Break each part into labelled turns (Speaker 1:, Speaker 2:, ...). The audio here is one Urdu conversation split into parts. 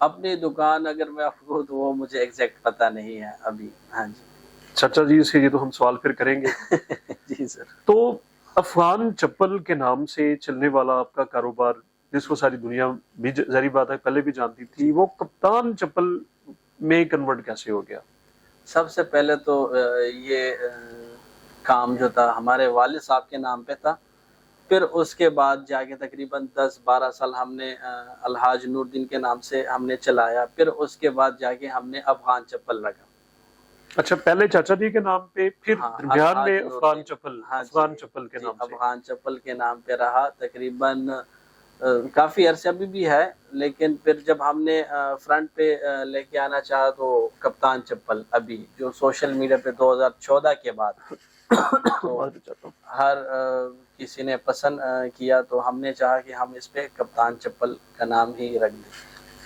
Speaker 1: اپنی دکان اگر میں آپ کو تو وہ مجھے ایگزیکٹ پتہ نہیں ہے ابھی. ہاں جی.
Speaker 2: چچا جی سے یہ تو ہم سوال پھر کریں گے.
Speaker 1: جی سر.
Speaker 2: تو افغان چپل کے نام سے چلنے والا آپ کا کاروبار جس کو ساری دنیا بھی ظاہری بات ہے پہلے بھی جانتی تھی، وہ کپتان چپل میں کنورٹ کیسے ہو گیا؟
Speaker 1: سب سے پہلے تو یہ کام جو تھا ہمارے والد صاحب کے نام پہ تھا. پھر اس کے بعد جا کے تقریباً 10-12 سال ہم نے الحاج نور الدین کے نام سے ہم نے چلایا. پھر اس کے بعد جا کے ہم نے افغان چپل لگا.
Speaker 2: اچھا، پہلے چاچا جی کے نام پہ، پھر درمیان میں افغان چپل، افغان چپل کے نام سے،
Speaker 1: افغان چپل کے نام پہ رہا تقریباً کافی عرصہ ابھی بھی ہے. لیکن پھر جب ہم نے فرنٹ پہ لے کے آنا چاہا تو کپتان چپل ابھی جو سوشل میڈیا پہ 2014 کے بعد تو ہر کسی نے پسند کیا تو ہم نے چاہا کہ ہم اس پہ کپتان چپل کا نام ہی رکھ دیں.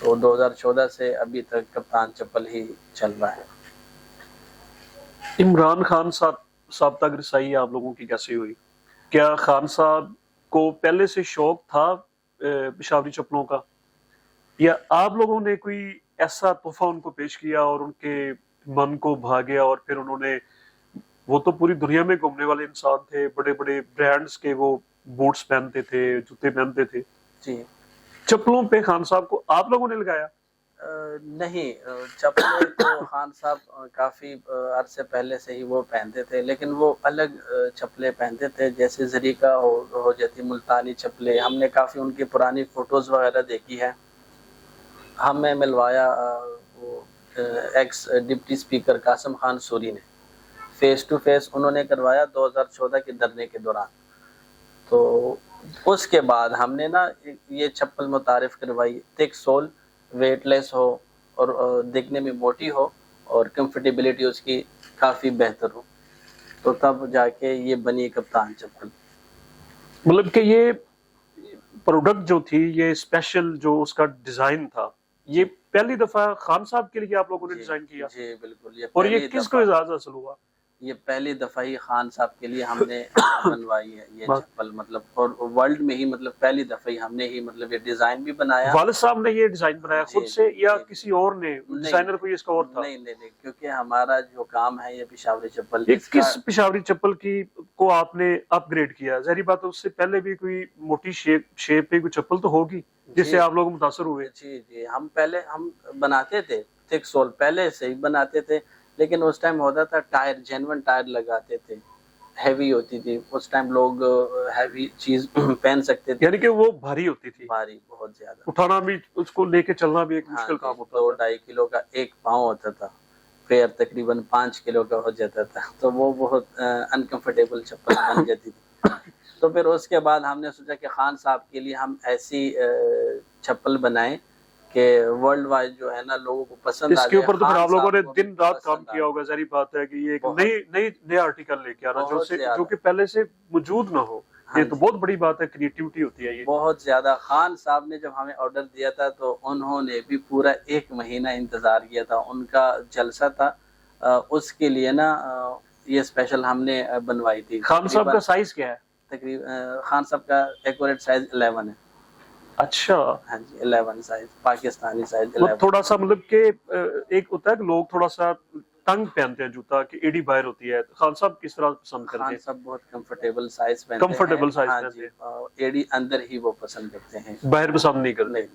Speaker 1: تو 2014 سے ابھی تک کپتان چپل ہی چل رہا ہے.
Speaker 2: عمران خان صاحب تک رسائی آپ لوگوں کی کیسے ہوئی؟ کیا خان صاحب کو پہلے سے شوق تھا پشاوری چپلوں کا، یا آپ لوگوں نے کوئی ایسا تحفہ ان کو پیش کیا اور ان کے من کو بھا گیا اور پھر انہوں نے، وہ تو پوری دنیا میں گھومنے والے انسان تھے، بڑے بڑے برانڈز کے وہ بوٹس پہنتے تھے، جوتے پہنتے تھے،
Speaker 1: جی
Speaker 2: چپلوں پہ خان صاحب کو آپ لوگوں نے لگایا؟
Speaker 1: نہیں، چپلیں تو خان صاحب کافی عرصے پہلے سے ہی وہ پہنتے تھے، لیکن وہ الگ چپلیں پہنتے تھے. جیسے زریقہ ہو جاتی ملتانی چپلیں، ہم نے کافی ان کی پرانی فوٹوز وغیرہ دیکھی ہے. ہمیں ملوایا وہ x deputy speaker Qasim Khan sorry نے، فیس ٹو فیس انہوں نے کروایا 2014 کے دھرنے کے دوران. تو اس کے بعد ہم نے نا یہ چپل متعارف کروائی، تھک سول، ویٹ لیس ہو اور دیکھنے میں موٹی ہو اور کمفرٹیبلٹی اس کی کافی بہتر ہو. تو تب جا کے یہ بنی کپتان چپل.
Speaker 2: مطلب کہ یہ پروڈکٹ جو تھی، یہ اسپیشل جو اس کا ڈیزائن تھا، یہ پہلی دفعہ خان صاحب کے لیے آپ لوگوں نے ڈیزائن کیا؟
Speaker 1: جی بالکل.
Speaker 2: اور یہ کس کو اعزاز حاصل ہوا؟
Speaker 1: یہ پہلی دفعہ ہی خان صاحب کے لیے ہم نے بنوائی ہے یہ چپل، مطلب اور ورلڈ میں ہی مطلب پہلی دفعہ ہی ہم نے ہی مطلب یہ ڈیزائن بھی بنایا.
Speaker 2: والد صاحب نے یہ ڈیزائن بنایا خود سے یا کسی اور نے، ڈیزائنر کوئی اس کا اور تھا؟
Speaker 1: نہیں، کیونکہ ہمارا جو کام ہے یہ پشاوری چپل.
Speaker 2: کس پشاوری چپل کی کو آپ نے اپ گریڈ کیا؟ ظاہری بات ہے اس سے پہلے بھی کوئی موٹی شیپ پہ کوئی چپل تو ہوگی جس سے آپ لوگ متاثر ہوئے.
Speaker 1: جی ہم پہلے ہم بناتے تھے تھک سول، پہلے سے ہی بناتے تھے، لیکن اس ٹائم ہوتا تھا ٹائر، جینون ٹائر لگاتے تھے، ہیوی ہوتی تھی اس ٹائم، لوگ ہیوی چیز پہن سکتے تھے.
Speaker 2: یعنی کہ وہ بھاری ہوتی تھی،
Speaker 1: بھاری بہت زیادہ،
Speaker 2: اٹھانا بھی، اس کو لے کے چلنا بھی ایک مشکل کام ہوتا تھا.
Speaker 1: 2-2.5 کلو کا ایک پاؤں ہوتا تھا، پیر تقریباً 5 کلو کا ہو جاتا تھا. تو وہ بہت انکمفرٹیبل چپل بن جاتی تھی. تو پھر اس کے بعد ہم نے سوچا کہ خان صاحب کے لیے ہم ایسی چپل بنائیں کہ ورلڈ وائڈ جو ہے نا لوگوں کو پسند آ جائے.
Speaker 2: اس کے اوپر تو پھر آپ لوگوں نے دن رات کام کیا ہوگا. ظاہری بات ہے کہ یہ ایک نیا آرٹیکل لے کے آنا جو کہ پہلے سے موجود نہ ہو، یہ تو بہت بڑی بات ہے، کریٹیوٹی ہوتی ہے یہ
Speaker 1: بہت زیادہ. خان صاحب نے جب ہمیں آرڈر دیا تھا تو انہوں نے بھی پورا 1 مہینہ انتظار کیا تھا. ان کا جلسہ تھا، اس کے لیے نا یہ اسپیشل ہم نے بنوائی تھی.
Speaker 2: خان صاحب کا سائز کیا ہے؟
Speaker 1: تقریباً خان صاحب کا ایکوریٹ سائز 11 ہے.
Speaker 2: اچھا،
Speaker 1: ہاں جی 11 سائز، پاکستانی سائز 11.
Speaker 2: تھوڑا سا مطلب کہ ایک ہوتا ہے کہ لوگ تھوڑا سا تنگ پہنتے ہیں جوتا کہ ایڑی باہر ہوتی ہے، خان صاحب کس طرح پسند کرتے ہیں؟
Speaker 1: خان صاحب بہت کمفرٹیبل سائز پہنتے ہیں.
Speaker 2: کمفرٹیبل سائز پہنتے
Speaker 1: ہیں، ایڑی اندر ہی وہ پسند کرتے ہیں،
Speaker 2: باہر پسند نہیں کرتے.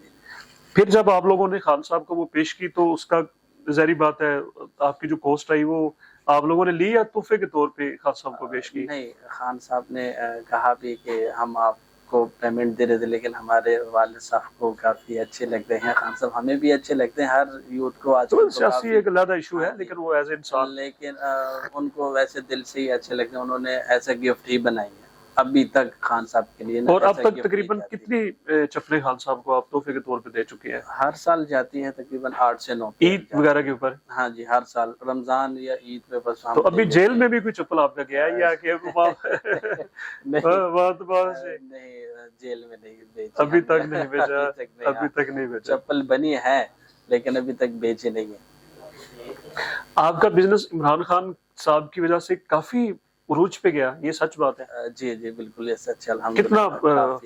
Speaker 2: پھر جب آپ لوگوں نے خان صاحب کو وہ پیش کی تو اس کا ظاہری بات ہے آپ کی جو کوسٹ آئی وہ آپ لوگوں نے لی یا تحفے کے طور پہ خان صاحب کو پیش کی؟
Speaker 1: نہیں، خان صاحب نے کہا بھی کہ ہم آپ کو پیمنٹ دے رہے تھے، لیکن ہمارے والد صاحب کو کافی اچھے لگتے ہیں خان صاحب، ہمیں بھی اچھے لگتے ہیں، ہر یوتھ کو آج کل
Speaker 2: سیاسی ایک علیحدہ ایشو ہے لیکن وہ ایز انسان،
Speaker 1: لیکن ان کو ویسے دل سے ہی اچھے لگتے ہیں. انہوں نے ایسے گفٹ ہی بنائی ہے ابھی تک خان صاحب کے لیے.
Speaker 2: اور اب تک تقریباً کتنی چپلیں خان صاحب کو آپ تحفے کے طور پہ دے چکے ہیں؟
Speaker 1: ہر سال جاتی ہیں تقریباً 8 سے 9.
Speaker 2: عید وغیرہ کے اوپر؟
Speaker 1: ہاں جی، ہر سال رمضان یا عید پہ بس.
Speaker 2: تو ابھی جیل میں بھی کوئی چپل آپ کا گیا ہے یا کہ
Speaker 1: نہیں، جیل میں نہیں بیچی،
Speaker 2: ابھی تک نہیں بیچا؟ ابھی تک نہیں بیچا.
Speaker 1: چپل بنی ہے لیکن ابھی تک بیچی نہیں ہے.
Speaker 2: آپ کا بزنس عمران خان صاحب کی وجہ سے کافی عروج پہ گیا، یہ سچ بات ہے؟
Speaker 1: جی بالکل یہ سچ ہے.
Speaker 2: کتنا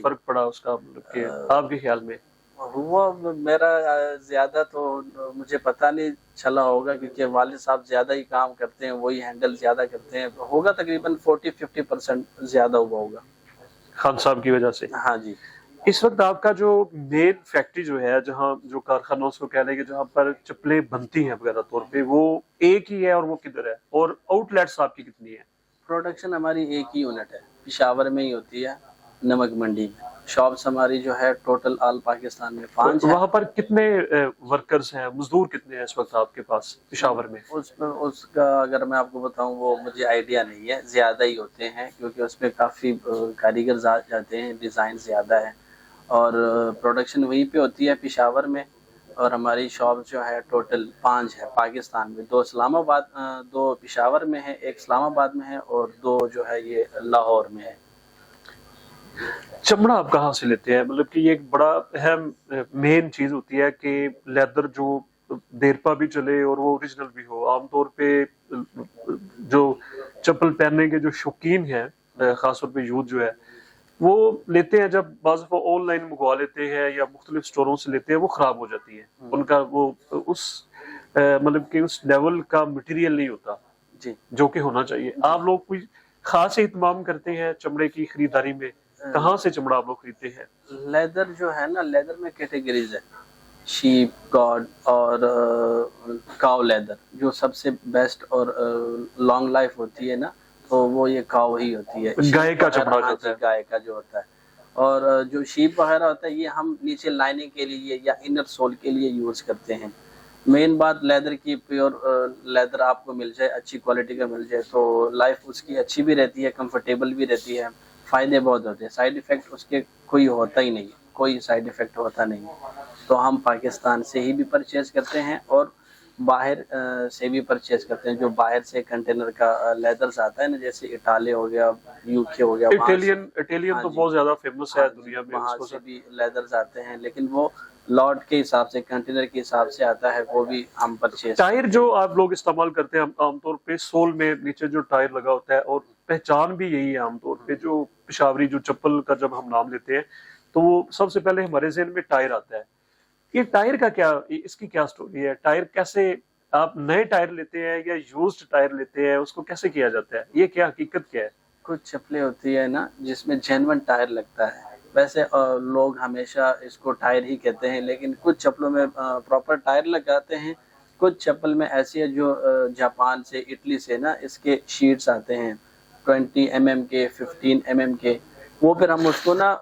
Speaker 2: فرق پڑا اس کا آپ کے خیال میں؟
Speaker 1: ہوا میرا زیادہ تو مجھے پتہ نہیں چلا ہوگا کیونکہ والد صاحب زیادہ ہی کام کرتے ہیں, وہی ہینڈل زیادہ کرتے ہیں, تو ہوگا تقریباً 40-50% زیادہ ہوا ہوگا.
Speaker 2: خان صاحب کی وجہ سے.
Speaker 1: ہاں جی.
Speaker 2: اس وقت آپ کا جو مین فیکٹری جو ہے, جہاں جو کارخانہ اس کو کہہ لیں کہ جہاں پر چپلیں بنتی ہیں وغیرہ طور پہ, وہ ایک ہی ہے اور وہ کدھر ہے, اور آؤٹ لیٹس آپ کی کتنی ہیں؟
Speaker 1: پروڈکشن ہماری ایک ہی یونٹ ہے, پشاور میں ہی ہوتی ہے, نمک منڈی میں. شاپس ہماری جو ہے ٹوٹل آل پاکستان میں 5 ہے.
Speaker 2: وہاں پر کتنے ورکرز ہیں, مزدور کتنے ہیں اس وقت آپ کے پاس پشاور میں؟
Speaker 1: اس کا اگر میں آپ کو بتاؤں وہ مجھے آئیڈیا نہیں ہے, زیادہ ہی ہوتے ہیں کیونکہ اس میں کافی کاریگر جاتے ہیں, ڈیزائن زیادہ ہے, اور پروڈکشن وہیں پہ ہوتی ہے پشاور میں. اور ہماری شاپ جو ہے ٹوٹل 5 ہے پاکستان میں, 2 اسلام آباد, 2 پشاور میں ہے, 1 اسلام آباد میں ہے, اور 2 جو ہے یہ لاہور میں ہے.
Speaker 2: چمڑا آپ کہاں سے لیتے ہیں؟ مطلب کہ یہ ایک بڑا اہم مین چیز ہوتی ہے کہ لیدر جو دیر پا بھی چلے اور وہ اوریجنل بھی ہو. عام طور پہ جو چپل پہننے کے جو شوقین ہیں, خاص طور پہ یوتھ جو ہے, وہ لیتے ہیں جب بعض دفعہ آن لائن منگوا لیتے ہیں یا مختلف سٹوروں سے لیتے ہیں, وہ خراب ہو جاتی ہے. ان کا وہ اس مطلب کہ اس لیول کا مٹیریل نہیں ہوتا
Speaker 1: جی
Speaker 2: جو کہ ہونا چاہیے. آپ لوگ کوئی خاص اہتمام کرتے ہیں چمڑے کی خریداری میں؟ کہاں سے چمڑا آپ لوگ خریدتے ہیں؟
Speaker 1: لیدر جو ہے نا, لیدر میں کیٹیگریز ہے, شیپ, گاڈ اور کاؤ لیدر. جو سب سے بیسٹ اور لانگ لائف ہوتی ہے نا, تو وہ یہ کاؤ ہی ہوتی ہے,
Speaker 2: گائے کا چمڑا جو ہوتا ہے.
Speaker 1: گائے کا جو ہوتا ہے. اور جو شیپ وغیرہ ہوتا ہے یہ ہم نیچے لائننگ کے لیے یا انر سول کے لیے یوز کرتے ہیں. مین بات لیدر کی, پیور لیدر آپ کو مل جائے, اچھی کوالٹی کا مل جائے, تو لائف اس کی اچھی بھی رہتی ہے, کمفرٹیبل بھی رہتی ہے, فائدے بہت ہوتے ہیں. سائیڈ ایفیکٹ اس کے کوئی ہوتا ہی نہیں, کوئی سائیڈ ایفیکٹ ہوتا نہیں. تو ہم پاکستان سے ہی بھی پرچیز کرتے ہیں اور باہر سے بھی پرچیز کرتے ہیں. جو باہر سے کنٹینر کا لیدرز آتا ہے نا, جیسے اٹالے ہو گیا, UK ہو گیا,
Speaker 2: اٹالین تو بہت زیادہ فیمس ہے دنیا میں.
Speaker 1: وہاں سے بھی لیدرز آتے ہیں, لیکن وہ لاٹ کے حساب سے, کنٹینر کے حساب سے آتا ہے, وہ بھی ہم پرچیز.
Speaker 2: ٹائر جو آپ لوگ استعمال کرتے ہیں عام طور پہ, سول میں نیچے جو ٹائر لگا ہوتا ہے, اور پہچان بھی یہی ہے عام طور پہ, جو پشاوری جو چپل کا جب ہم نام لیتے ہیں تو وہ سب سے پہلے ہمارے ذہن میں ٹائر آتا ہے. یہ ٹائر کا کیا, اس کی کیا سٹوری ہے؟ ٹائر کیسے, آپ نئے ٹائر لیتے ہیں یا یوزڈ ٹائر لیتے ہیں, اس کو کیسے کیا جاتا ہے, یہ کیا حقیقت کیا ہے؟
Speaker 1: کچھ چپلیں ہوتی ہے نا جس میں جینون ٹائر لگتا ہے, ویسے لوگ ہمیشہ اس کو ٹائر ہی کہتے ہیں, لیکن کچھ چپلوں میں پراپر ٹائر لگاتے ہیں. کچھ چپل میں ایسی ہے جو جاپان سے, اٹلی سے نا, اس کے شیٹس آتے ہیں 20 mm کے, 15 mm کے, وہ پھر ہم اس کو نا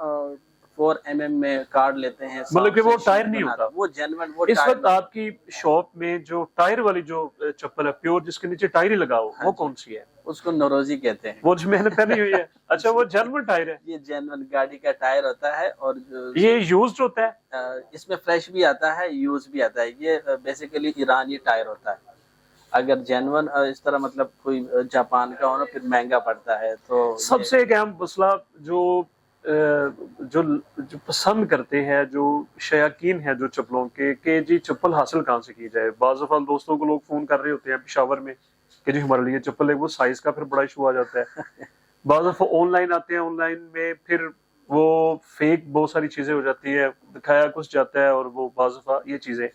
Speaker 1: 4 mm میں کاٹ لیتے ہیں.
Speaker 2: مطلب کہ وہ ٹائر نہیں ہوتا,
Speaker 1: وہ جینون. وہ
Speaker 2: اس وقت آپ کی شاپ میں جو ٹائر والی جو چپل ہے پیور, جس کے نیچے ٹائر ہی لگا ہو, وہ کون سی ہے؟
Speaker 1: اس کو نوروزی کہتے ہیں.
Speaker 2: وہ جو میں نے پہنی ہوئی ہے. اچھا, وہ جرمن ٹائر ہے؟
Speaker 1: یہ جینون گاڑی کا ٹائر ہوتا ہے, اور
Speaker 2: یہ یوزڈ ہوتا ہے؟
Speaker 1: اس میں فریش بھی آتا ہے, یوز بھی آتا ہے. یہ بیسیکلی ایرانی ٹائر ہوتا ہے. اگر جینون اس طرح مطلب کوئی جاپان کا ہونا پھر مہنگا پڑتا ہے. تو
Speaker 2: سب سے ایک اہم مسئلہ جو پسند کرتے ہیں, جو شیاقین ہیں جو چپلوں کے, کہ جی چپل حاصل کہاں سے کی جائے. بعض دفعہ دوستوں کو لوگ فون کر رہے ہوتے ہیں پشاور میں کہ جی ہمارے لیے چپل ہے, وہ سائز کا پھر بڑا ایشو آ جاتا ہے. بعض دفعہ آن لائن آتے ہیں, آن لائن میں پھر وہ فیک بہت ساری چیزیں ہو جاتی ہے, دکھایا کچھ جاتا ہے, اور وہ بعض دفعہ یہ چیزیں.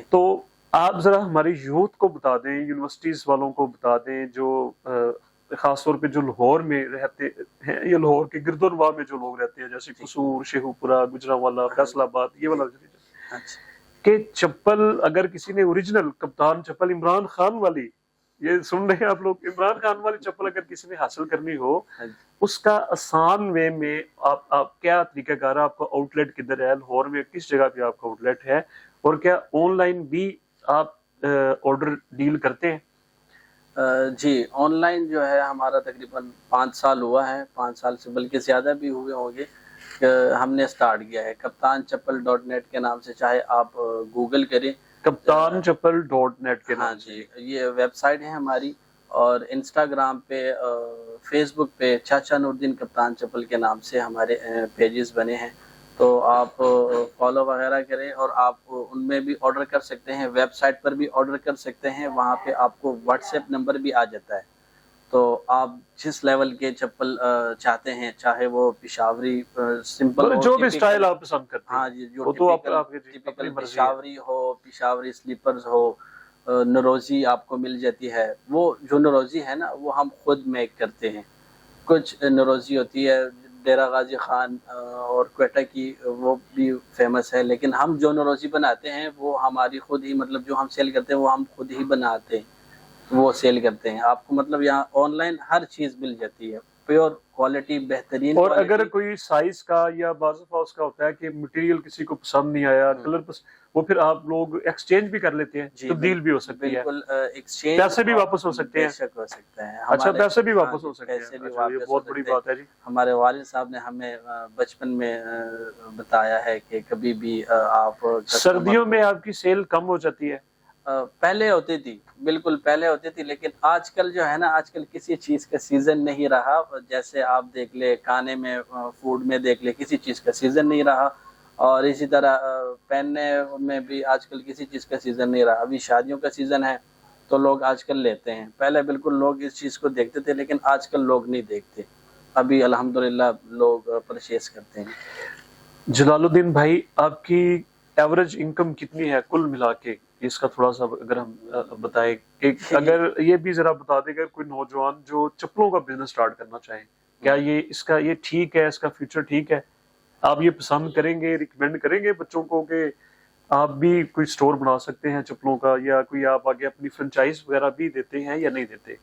Speaker 2: تو آپ ذرا ہماری یوتھ کو بتا دیں, یونیورسٹیز والوں کو بتا دیں, جو خاص طور پہ جو لاہور میں رہتے ہیں یا لاہور کے گرد و نواح میں جو لوگ رہتے ہیں, جیسے قصور, شیخو پورہ, گجرانوالہ, فیصل آباد, یہ والا, کہ چپل اگر کسی نے اوریجنل کپتان چپل عمران خان والی, یہ سن رہے ہیں آپ لوگ, عمران خان والی چپل اگر کسی نے حاصل کرنی ہو, اس کا آسان وے میں آپ کیا طریقہ کار ہے؟ آپ کا آؤٹ لیٹ کدھر ہے لاہور میں, کس جگہ پہ آپ کا آؤٹ لیٹ ہے, اور کیا آن لائن بھی آپ آرڈر ڈیل کرتے ہیں؟
Speaker 1: جی, آن لائن جو ہے ہمارا تقریباً 5 سال ہوا ہے, 5 سال سے بلکہ زیادہ بھی ہوئے ہوں گے, ہم نے سٹارٹ کیا ہے کپتان چپل .net کے نام سے. چاہے آپ گوگل کریں,
Speaker 2: کپتان چپل .net کے
Speaker 1: ہاں
Speaker 2: نام سے.
Speaker 1: جی, یہ ویب سائٹ ہے ہماری. اور انسٹاگرام پہ, فیس بک پہ چاچا نوردین کپتان چپل کے نام سے ہمارے پیجز بنے ہیں. تو آپ فالو وغیرہ کریں, اور آپ ان میں بھی آرڈر کر سکتے ہیں. ویب سائٹ پر بھی آرڈر کر سکتے ہیں, وہاں پہ آپ کو واٹس ایپ نمبر بھی آ جاتا ہے. تو آپ جس لیول کے چپل چاہتے ہیں، چاہے وہ پشاوری سمپل ہو،
Speaker 2: جو بھی
Speaker 1: typical-
Speaker 2: اسٹائل آپ پسند کرتے
Speaker 1: ہاں
Speaker 2: ہیں
Speaker 1: جی، جو
Speaker 2: وہ تو آپ
Speaker 1: ٹپیکل
Speaker 2: کی اپنی
Speaker 1: ٹپیکل
Speaker 2: مرضی ہے.
Speaker 1: پشاوری ہو، پشاوری سلیپرز ہو، نروزی آپ کو مل جاتی ہے. وہ جو نروزی ہے نا وہ ہم خود میک کرتے ہیں. کچھ نروزی ہوتی ہے ڈیرہ غازی خان اور کوئٹہ کی، وہ بھی فیمس ہے، لیکن ہم جو نروزی بناتے ہیں وہ ہماری خود ہی، مطلب جو ہم سیل کرتے ہیں وہ ہم خود ہی بناتے ہیں، وہ سیل کرتے ہیں. آپ کو مطلب یہاں آن لائن ہر چیز مل جاتی ہے، پیور کوالٹی، بہترین
Speaker 2: اور اگر
Speaker 1: کوالٹی.
Speaker 2: کوئی سائز کا یا بعض دفعہ اس کا ہوتا ہے کہ مٹیریل کسی کو پسند نہیں آیا، کلر وہ پھر آپ لوگ ایکسچینج بھی کر لیتے ہیں،
Speaker 1: جی
Speaker 2: تبدیل بھی ہو سکتی ہے،
Speaker 1: بالکل ایکسچینج
Speaker 2: پیسے بھی واپس ہو سکتے
Speaker 1: بے
Speaker 2: ہیں.
Speaker 1: شک ہو سکتا ہے.
Speaker 2: اچھا، پیسے بھی
Speaker 1: ہاں
Speaker 2: واپس
Speaker 1: جی،
Speaker 2: ہو سکتے ہیں.
Speaker 1: پیسے بھی
Speaker 2: اچھا، یہ
Speaker 1: واپس ہو
Speaker 2: بہت بڑی
Speaker 1: سکتے ہیں.
Speaker 2: بات ہے جی.
Speaker 1: ہمارے والد صاحب نے ہمیں بچپن میں بتایا ہے کہ کبھی بھی آپ
Speaker 2: سردیوں میں آپ کی سیل کم ہو جاتی ہے؟
Speaker 1: پہلے ہوتی تھی، بالکل پہلے ہوتی تھی، لیکن آج کل جو ہے نا، آج کل کسی چیز کا سیزن نہیں رہا. جیسے آپ دیکھ لے، کھانے میں، فوڈ میں دیکھ لے، کسی چیز کا سیزن نہیں رہا. اور اسی طرح پہننے میں بھی آج کل کسی چیز کا سیزن نہیں رہا. ابھی شادیوں کا سیزن ہے تو لوگ آج کل لیتے ہیں. پہلے بالکل لوگ اس چیز کو دیکھتے تھے، لیکن آج کل لوگ نہیں دیکھتے. ابھی الحمدللہ لوگ پرچیز کرتے ہیں.
Speaker 2: جلال الدین بھائی، آپ کی ایوریج انکم کتنی ہے کل ملا کے؟ اس کا تھوڑا سا اگر ہم بتائیں کہ اگر یہ بھی ذرا بتا دیں، اگر کوئی نوجوان جو چپلوں کا بزنس سٹارٹ کرنا چاہیں، کیا یہ ٹھیک ہے، اس کا فیوچر ٹھیک ہے؟ آپ یہ پسند کریں گے، ریکمینڈ کریں گے بچوں کو کہ آپ بھی کوئی سٹور بنا سکتے ہیں چپلوں کا، یا کوئی آپ آگے اپنی فرنچائز وغیرہ بھی دیتے ہیں یا نہیں دیتے؟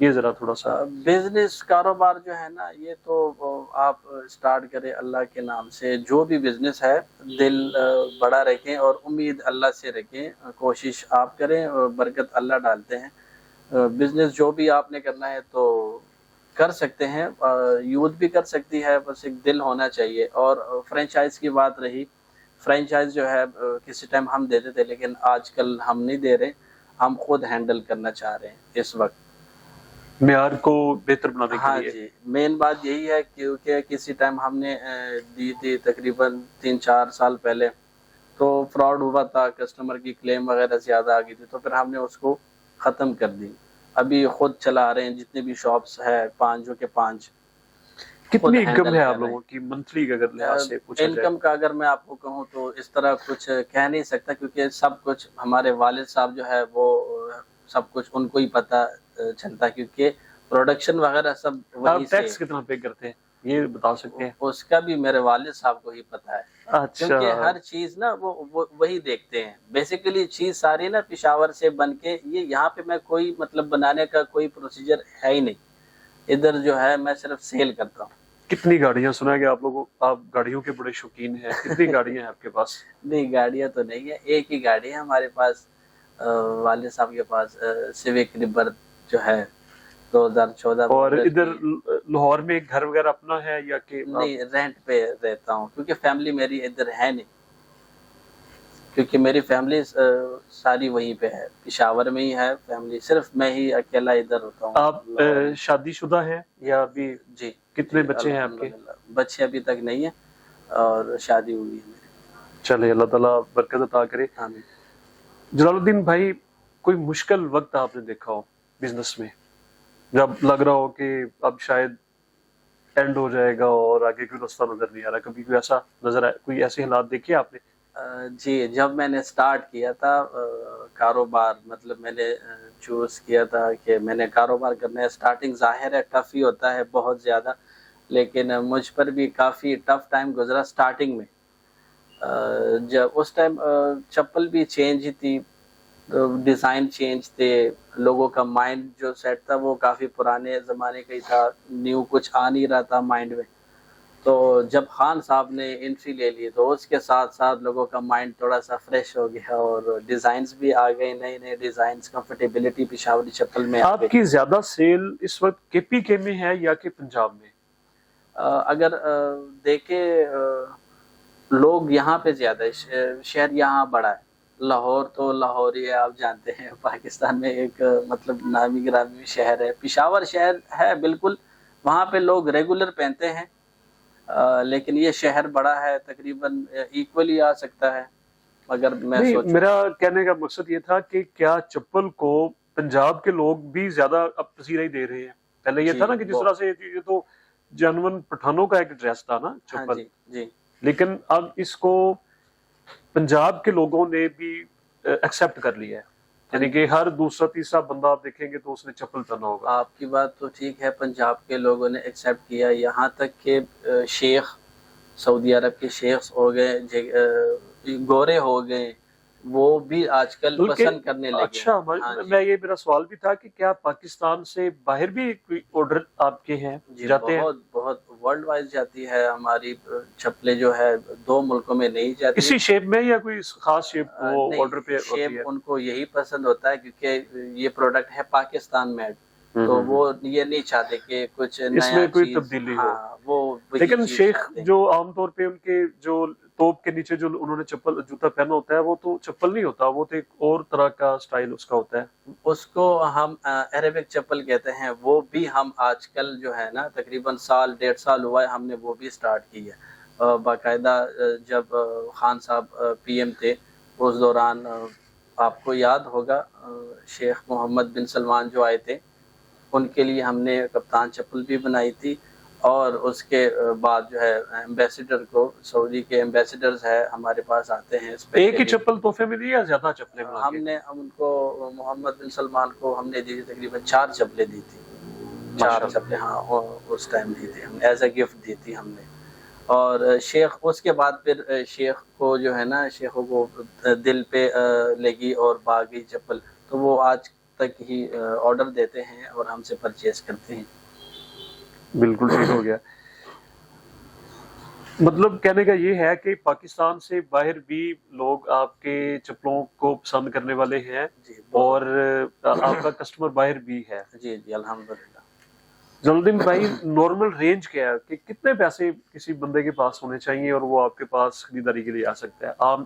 Speaker 2: یہ ذرا تھوڑا سا.
Speaker 1: بزنس کاروبار جو ہے نا، یہ تو آپ سٹارٹ کریں اللہ کے نام سے. جو بھی بزنس ہے دل بڑا رکھیں اور امید اللہ سے رکھیں. کوشش آپ کریں اور برکت اللہ ڈالتے ہیں. بزنس جو بھی آپ نے کرنا ہے تو کر سکتے ہیں، یوتھ بھی کر سکتی ہے، بس ایک دل ہونا چاہیے. اور فرینچائز کی بات رہی، فرینچائز جو ہے کسی ٹائم ہم دیتے تھے، لیکن آج کل ہم نہیں دے رہے. ہم خود ہینڈل کرنا چاہ رہے ہیں اس وقت،
Speaker 2: معیار کو بہتر بنانے کے
Speaker 1: ہاں
Speaker 2: لیے.
Speaker 1: جی. مین بات یہی ہے کیونکہ کسی ٹائم ہم نے دی تھی تقریباً 3-4 سال پہلے، تو فراڈ ہوا تھا، کسٹمر کی کلیم وغیرہ زیادہ آ گئی تھی، تو پھر ہم نے اس کو ختم کر دی. ابھی خود چلا رہے ہیں، جتنے بھی شاپس ہے 5 جو کہ 5 خود
Speaker 2: کتنی انکم
Speaker 1: ہینڈل
Speaker 2: ہے
Speaker 1: کر
Speaker 2: آپ
Speaker 1: رہے
Speaker 2: لوگوں
Speaker 1: ہیں.
Speaker 2: کی منتھلی کے اگر لحاظ سے پوچھا جائے؟
Speaker 1: انکم کا اگر میں آپ کو کہوں تو اس طرح کچھ کہہ نہیں سکتا، کیونکہ سب کچھ ہمارے والد صاحب جو ہے وہ سب کچھ ان کو ہی پتہ چلتا ہے، کیونکہ پروڈکشن وغیرہ سب وہیں
Speaker 2: آپ
Speaker 1: سے.
Speaker 2: ٹیکس کتنا پے کرتے ہیں یہ بتا سکتے ہیں؟
Speaker 1: اس کا بھی میرے والد صاحب کو ہی پتہ ہے،
Speaker 2: اچھا.
Speaker 1: کیونکہ ہر چیز نا وہ وہی دیکھتے ہیں. بیسیکلی چیز ساری نا پشاور سے بن کے، یہ یہاں پہ میں کوئی مطلب بنانے کا کوئی پروسیجر ہے ہی نہیں. ادھر جو ہے میں صرف سیل کرتا ہوں.
Speaker 2: کتنی گاڑیاں، سنا ہے کہ آپ گاڑیوں کے بڑے شوقین ہیں، کتنی گاڑیاں ہیں آپ کے پاس؟
Speaker 1: نہیں، گاڑیاں تو نہیں ہے، ایک ہی گاڑی ہے ہمارے پاس. والد صاحب کے پاس سیوک ریبرتھ جو ہے 2014
Speaker 2: اور
Speaker 1: ماڈل
Speaker 2: ادھر
Speaker 1: کی.
Speaker 2: لاہور میں ایک گھر وغیرہ اپنا ہے یا کہ
Speaker 1: نہیں، رینٹ پہ رہتا ہوں، کیونکہ فیملی میری ادھر ہے نہیں. کیونکہ میری فیملی ساری وہیں پہ ہے، پشاور میں ہی ہے فیملی. صرف میں ہی اکیلا ادھر ہوتا ہوں.
Speaker 2: آپ شادی شدہ ہیں یا ابھی؟
Speaker 1: جی.
Speaker 2: کتنے بچے ہیں آپ کے؟
Speaker 1: الحمدللہ بچے ابھی تک نہیں ہیں، اور شادی ہوئی ہے میری.
Speaker 2: چلے، اللہ تعالیٰ برکت عطا کرے.
Speaker 1: آمین.
Speaker 2: جلال الدین بھائی، کوئی مشکل وقت آپ نے دیکھا ہو بزنس میں، جب لگ رہا ہو کہ اب شاید اینڈ ہو جائے گا اور آگے کوئی راستہ نظر نہیں آ رہا، کبھی کوئی ایسا نظر آیا، کوئی ایسے حالات دیکھے آپ نے؟
Speaker 1: جی، جب میں نے سٹارٹ کیا تھا کاروبار، مطلب میں نے چوز کیا تھا کہ میں نے کاروبار کرنا ہے. سٹارٹنگ ظاہر ہے ٹف ہی ہوتا ہے بہت زیادہ، لیکن مجھ پر بھی کافی ٹف ٹائم گزرا سٹارٹنگ میں. جب اس ٹائم چپل بھی چینج ہی تھی، ڈیزائن چینج تھے، لوگوں کا مائنڈ جو سیٹ تھا وہ کافی پرانے زمانے کا ہی تھا، نیو کچھ آ نہیں رہا تھا مائنڈ میں. تو جب خان صاحب نے انٹری لے لی تو اس کے ساتھ ساتھ لوگوں کا مائنڈ تھوڑا سا فریش ہو گیا، اور ڈیزائنز بھی آ گئے، نئے نئے ڈیزائنز، کمفرٹیبلٹی پشاوری چپل میں آ
Speaker 2: آپ
Speaker 1: گئی.
Speaker 2: کی زیادہ سیل اس وقت کے پی کے میں ہے یا کہ پنجاب میں؟
Speaker 1: اگر دیکھیں لوگ یہاں پہ زیادہ ہے، شہر یہاں بڑا ہے. لاہور تو لاہور ہی ہے، آپ جانتے ہیں پاکستان میں ایک مطلب نامی گرامی شہر ہے. پشاور شہر ہے بالکل، وہاں پہ لوگ ریگولر پہنتے ہیں، لیکن یہ شہر بڑا ہے، تقریباً ایکولی آ سکتا ہے. اگر میں
Speaker 2: نہیں،
Speaker 1: سوچوں،
Speaker 2: میرا کہنے کا مقصد یہ تھا کہ کیا چپل کو پنجاب کے لوگ بھی زیادہ اب پذیرائی دے رہے ہیں؟ پہلے یہ
Speaker 1: جی
Speaker 2: تھا نا کہ جس
Speaker 1: وہ
Speaker 2: طرح سے یہ تو جنون پٹھانوں کا ایک ڈریس تھا نا
Speaker 1: ہاں
Speaker 2: چپل،
Speaker 1: جی جی
Speaker 2: لیکن اب اس کو پنجاب کے لوگوں نے بھی ایکسیپٹ کر لیا ہے، یعنی کہ ہر دوسرا تیسرا بندہ آپ دیکھیں گے تو اس نے چپل پہنا ہوگا۔
Speaker 1: آپ کی بات تو ٹھیک ہے، پنجاب کے لوگوں نے ایکسیپٹ کیا، یہاں تک کہ شیخ سعودی عرب کے شیخ ہو گئے، گورے ہو گئے، وہ بھی آج کل
Speaker 2: بلکہ
Speaker 1: پسند کرنے لگے ہیں۔
Speaker 2: اچھا
Speaker 1: ہاں جی
Speaker 2: میں یہ میرا سوال بھی تھا کہ کیا پاکستان سے باہر بھی کوئی آرڈر آپ کے ہیں
Speaker 1: جی
Speaker 2: جاتے ہیں؟
Speaker 1: بہت بہت ورلڈ وائز جاتی ہے ہماری چپلیں، جو ہے 2 ملکوں میں نہیں جاتی۔
Speaker 2: اسی شیپ میں یا کوئی خاص شیپ وہ
Speaker 1: نہیں،
Speaker 2: آرڈر پہ ہوتی
Speaker 1: شیپ
Speaker 2: ہے؟
Speaker 1: ان کو یہی پسند ہوتا ہے کیونکہ یہ پروڈکٹ ہے پاکستان میڈ، تو وہ یہ نہیں چاہتے کہ کچھ
Speaker 2: اس
Speaker 1: نیا
Speaker 2: میں کوئی
Speaker 1: چیز،
Speaker 2: تبدیلی ہو۔
Speaker 1: ہاں وہ وہی
Speaker 2: لیکن
Speaker 1: چیز
Speaker 2: شیخ
Speaker 1: چاہتے ہیں۔
Speaker 2: جو عام طور پہ ان کے جو توپ کے نیچے جو انہوں نے چپل جوتا پہنا ہوتا ہے وہ تو چپل نہیں ہوتا، وہ تو ایک اور طرح کا سٹائل اس کا ہوتا ہے۔
Speaker 1: اس کو ہم عربک چپل کہتے ہیں، وہ بھی ہم آج کل جو ہے نا تقریباً 1.5 سال ہوا ہے ہم نے وہ بھی سٹارٹ کی ہے باقاعدہ۔ جب خان صاحب پی ایم تھے اس دوران آپ کو یاد ہوگا شیخ محمد بن سلمان جو آئے تھے، ان کے لیے ہم نے کپتان چپل بھی بنائی تھی، اور اس کے بعد جو ہے ایمبیسیڈر کو، سعودی کے ایمبیسیڈرز ہے ہمارے پاس آتے ہیں
Speaker 2: ایک ہی
Speaker 1: اسپیشلی۔
Speaker 2: چپل تحفے میں دی یا زیادہ چپلیں بنا
Speaker 1: ہم
Speaker 2: کے؟
Speaker 1: نے ان کو محمد بن سلمان کو ہم نے دی تھی تقریباً 4 چپلیں دی تھی، 4
Speaker 2: ماشاءاللہ۔
Speaker 1: چپلیں ہاں اس ٹائم دی تھی ہم نے، ایز اے گفٹ دی تھی ہم نے۔ اور شیخ اس کے بعد پھر شیخ کو جو ہے نا شیخوں کو دل پہ لگی اور باغی چپل، تو وہ آج تک ہی آرڈر دیتے ہیں اور ہم سے پرچیز کرتے ہیں۔
Speaker 2: بالکل ٹھیک ہو گیا۔ مطلب کہنے کا یہ ہے کہ پاکستان سے باہر بھی لوگ آپ کے چپلوں کو پسند کرنے والے ہیں،
Speaker 1: جی
Speaker 2: اور آپ کا کسٹمر باہر بھی ہے۔
Speaker 1: جی جی الحمدللہ۔
Speaker 2: جلال الدین بھائی، نارمل رینج کیا ہے کہ کتنے پیسے کسی بندے کے پاس ہونے چاہیے اور وہ آپ کے پاس خریداری کے لیے آ سکتا ہے؟ عام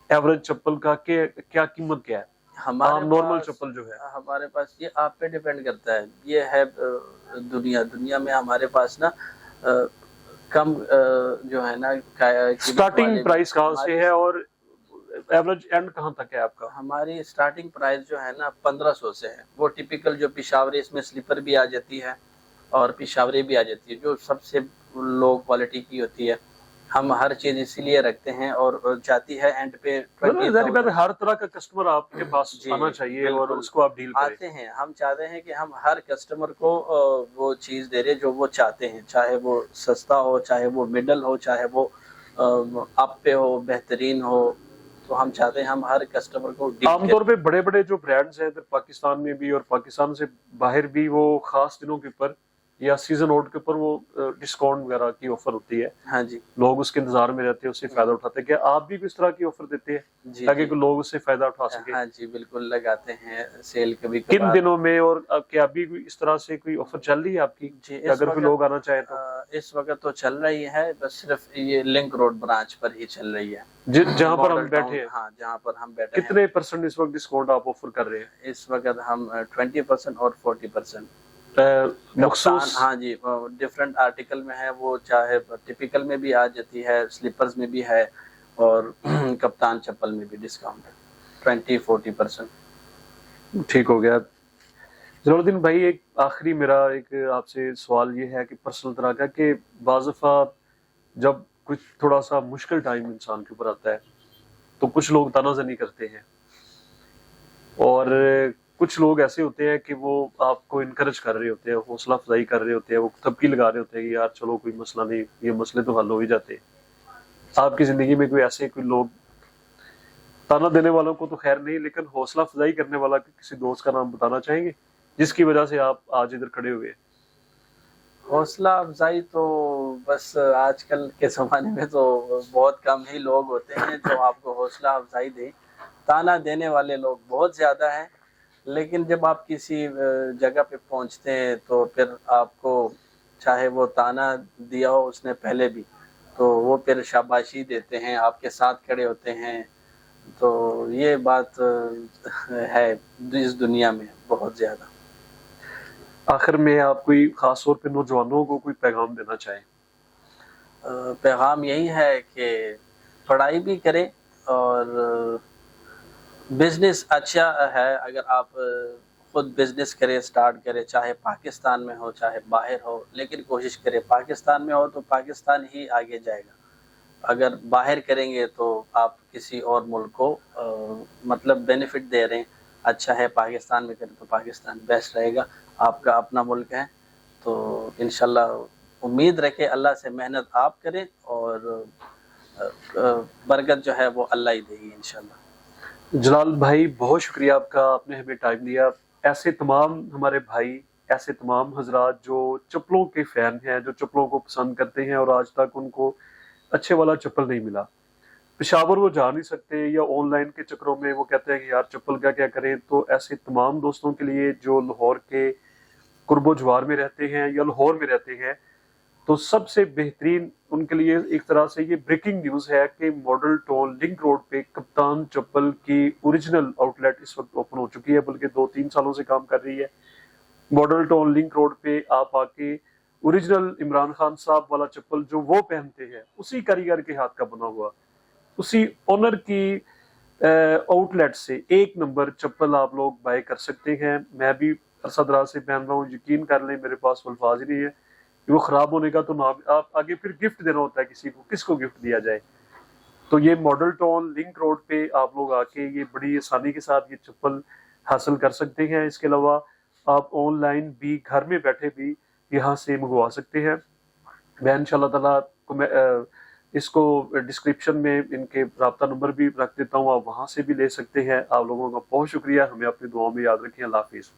Speaker 2: ایوریج چپل کا کیا قیمت کیا ہے؟ عام نارمل چپل جو ہے
Speaker 1: ہمارے پاس یہ آپ پہ ڈیپینڈ کرتا ہے، یہ ہے دنیا میں ہمارے پاس نا کم جو ہے نا
Speaker 2: سٹارٹنگ پرائس کہاں سے ہے اور ایوریج اینڈ کہاں تک ہے آپ کا؟
Speaker 1: ہماری سٹارٹنگ پرائس جو ہے نا 1500 سے ہے، وہ ٹیپیکل جو پشاوری، اس میں سلیپر بھی آ جاتی ہے اور پشاوری بھی آ جاتی ہے، جو سب سے لو کوالٹی کی ہوتی ہے۔ ہم ہر چیز اسی لیے رکھتے ہیں، اور جاتی ہے اینڈ پہ
Speaker 2: ظاہر بات
Speaker 1: 20,000۔
Speaker 2: ہے، ہر طرح کا کسٹمر آپ کے پاس آنا چاہیے اور
Speaker 1: بالکل
Speaker 2: اس کو آپ ڈیل کریں۔
Speaker 1: آتے ہیں، ہم چاہتے ہیں کہ ہم ہر کسٹمر کو وہ چیز دے رہے جو وہ چاہتے ہیں، چاہے وہ سستا ہو، چاہے وہ مڈل ہو، چاہے وہ اپ پہ ہو، بہترین ہو، تو ہم چاہتے ہیں ہم ہر کسٹمر کو ڈیل
Speaker 2: عام طور پہ بڑے بڑے جو برانڈز ہیں ادھر پاکستان میں بھی اور پاکستان سے باہر بھی، وہ خاص دنوں کے اوپر یا سیزن آؤٹ کے اوپر وہ ڈسکاؤنٹ وغیرہ کی آفر ہوتی ہے،
Speaker 1: ہاں جی
Speaker 2: لوگ اس کے انتظار میں رہتے ہیں، اس سے فائدہ اٹھاتے ہیں۔ کیا آپ بھی اس طرح کی آفر دیتے ہیں
Speaker 1: جی
Speaker 2: تاکہ
Speaker 1: جی
Speaker 2: لوگ اس سے فائدہ اٹھا سکیں؟
Speaker 1: ہاں جی بالکل لگاتے ہیں سیل کبھی
Speaker 2: کن
Speaker 1: کبھار۔
Speaker 2: دنوں میں، اور کیا ابھی کوئی اس طرح سے کوئی آفر چل رہی ہے آپ کی
Speaker 1: جی
Speaker 2: کہ اگر کوئی لوگ آنا چاہے تو؟
Speaker 1: اس وقت تو چل رہی ہے، بس صرف یہ لنک روڈ برانچ پر ہی چل رہی ہے،
Speaker 2: جہاں پر ہم
Speaker 1: ماڈل
Speaker 2: بیٹھے ہیں؟
Speaker 1: ہاں جہاں پر ہم بیٹھے ہیں۔
Speaker 2: کتنے پرسنٹ اس وقت ڈسکاؤنٹ آپ آفر کر رہے ہیں؟
Speaker 1: اس وقت ہم 20% اور 40%۔
Speaker 2: مخصوص
Speaker 1: ہاں جی ڈفرینٹ آرٹیکل میں ہے، وہ چاہے ٹپیکل میں بھی آ جاتی ہے، سلیپرز میں بھی ہے، اور کپتان چپل میں بھی ڈسکاؤنٹ ہے 20-40%۔
Speaker 2: ٹھیک ہو گیا۔ جلال الدین بھائی، ایک آخری میرا ایک آپ سے سوال یہ ہے کہ پرسنل طرح کا، کہ بعض دفعہ جب کچھ تھوڑا سا مشکل ٹائم انسان کے اوپر آتا ہے تو کچھ لوگ طنز نہیں کرتے ہیں، اور کچھ لوگ ایسے ہوتے ہیں کہ وہ آپ کو انکریج کر رہے ہوتے ہیں، حوصلہ افزائی کر رہے ہوتے ہیں، وہ تھپکی لگا رہے ہوتے ہیں کہ یار چلو کوئی مسئلہ نہیں، یہ مسئلے تو حل ہو ہی جاتے ہیں۔ آپ کی زندگی میں کوئی ایسے کوئی لوگ، تانا دینے والوں کو تو خیر نہیں، لیکن حوصلہ افزائی کرنے والا کسی دوست کا نام بتانا چاہیں گے جس کی وجہ سے آپ آج ادھر کھڑے ہوئے؟
Speaker 1: حوصلہ افزائی تو بس آج کل کے زمانے میں تو بہت کم ہی لوگ ہوتے ہیں جو آپ کو حوصلہ افزائی دیں، تانا دینے والے لوگ بہت زیادہ ہیں، لیکن جب آپ کسی جگہ پہ پہنچتے ہیں تو پھر آپ کو چاہے وہ تانا دیا ہو اس نے پہلے بھی، تو وہ پھر شاباشی دیتے ہیں، آپ کے ساتھ کھڑے ہوتے ہیں، تو یہ بات ہے اس دنیا میں بہت زیادہ۔
Speaker 2: آخر میں آپ کوئی خاص طور پہ نوجوانوں کو کوئی پیغام دینا چاہیں؟
Speaker 1: پیغام یہی ہے کہ پڑھائی بھی کریں، اور بزنس اچھا ہے اگر آپ خود بزنس کرے اسٹارٹ کرے, چاہے پاکستان میں ہو چاہے باہر ہو, لیکن کوشش کرے پاکستان میں ہو تو پاکستان ہی آگے جائے گا. اگر باہر کریں گے تو آپ کسی اور ملک کو مطلب بینیفٹ دے رہے ہیں. اچھا ہے پاکستان میں کریں تو پاکستان بیسٹ رہے گا, آپ کا اپنا ملک ہے. تو انشاءاللہ امید رکھے اللہ سے, محنت آپ کریں اور برکت جو ہے وہ اللہ ہی دے گی انشاءاللہ.
Speaker 2: جلال بھائی بہت شکریہ آپ کا, آپ نے ہمیں ٹائم دیا. ایسے تمام ہمارے بھائی, ایسے تمام حضرات جو چپلوں کے فین ہیں, جو چپلوں کو پسند کرتے ہیں اور آج تک ان کو اچھے والا چپل نہیں ملا, پشاور وہ جا نہیں سکتے یا آن لائن کے چکروں میں وہ کہتے ہیں کہ یار چپل کا کیا کریں, تو ایسے تمام دوستوں کے لیے جو لاہور کے قرب و جوار میں رہتے ہیں یا لاہور میں رہتے ہیں, تو سب سے بہترین ان کے لیے ایک طرح سے یہ بریکنگ نیوز ہے کہ ماڈل ٹاؤن لنک روڈ پہ کپتان چپل کی اوریجنل آؤٹ لیٹ اس وقت اوپن ہو چکی ہے, بلکہ 2-3 سالوں سے کام کر رہی ہے. ماڈل ٹاؤن لنک روڈ پہ آپ آ کے اوریجنل عمران خان صاحب والا چپل جو وہ پہنتے ہیں, اسی کاریگر کے ہاتھ کا بنا ہوا, اسی اونر کی آؤٹ لیٹ سے 1 نمبر چپل آپ لوگ بائی کر سکتے ہیں. میں بھی عرصہ دراز سے پہن رہا ہوں, یقین کر لیں میرے پاس الفاظ ہی نہیں ہے. وہ خراب ہونے کا تو نہ, آپ آگے پھر گفٹ دینا ہوتا ہے کسی کو, کس کو گفٹ دیا جائے. تو یہ ماڈل ٹاؤن لنک روڈ پہ آپ لوگ آ کے یہ بڑی آسانی کے ساتھ یہ چپل حاصل کر سکتے ہیں. اس کے علاوہ آپ آن لائن بھی گھر میں بیٹھے بھی یہاں سے منگوا سکتے ہیں. میں انشاءاللہ تعالیٰ کو میں اس کو ڈسکرپشن میں ان کے رابطہ نمبر بھی رکھ دیتا ہوں, آپ وہاں سے بھی لے سکتے ہیں. آپ لوگوں کا بہت شکریہ, ہمیں اپنی دعاؤں میں یاد رکھیں. اللہ حافظ.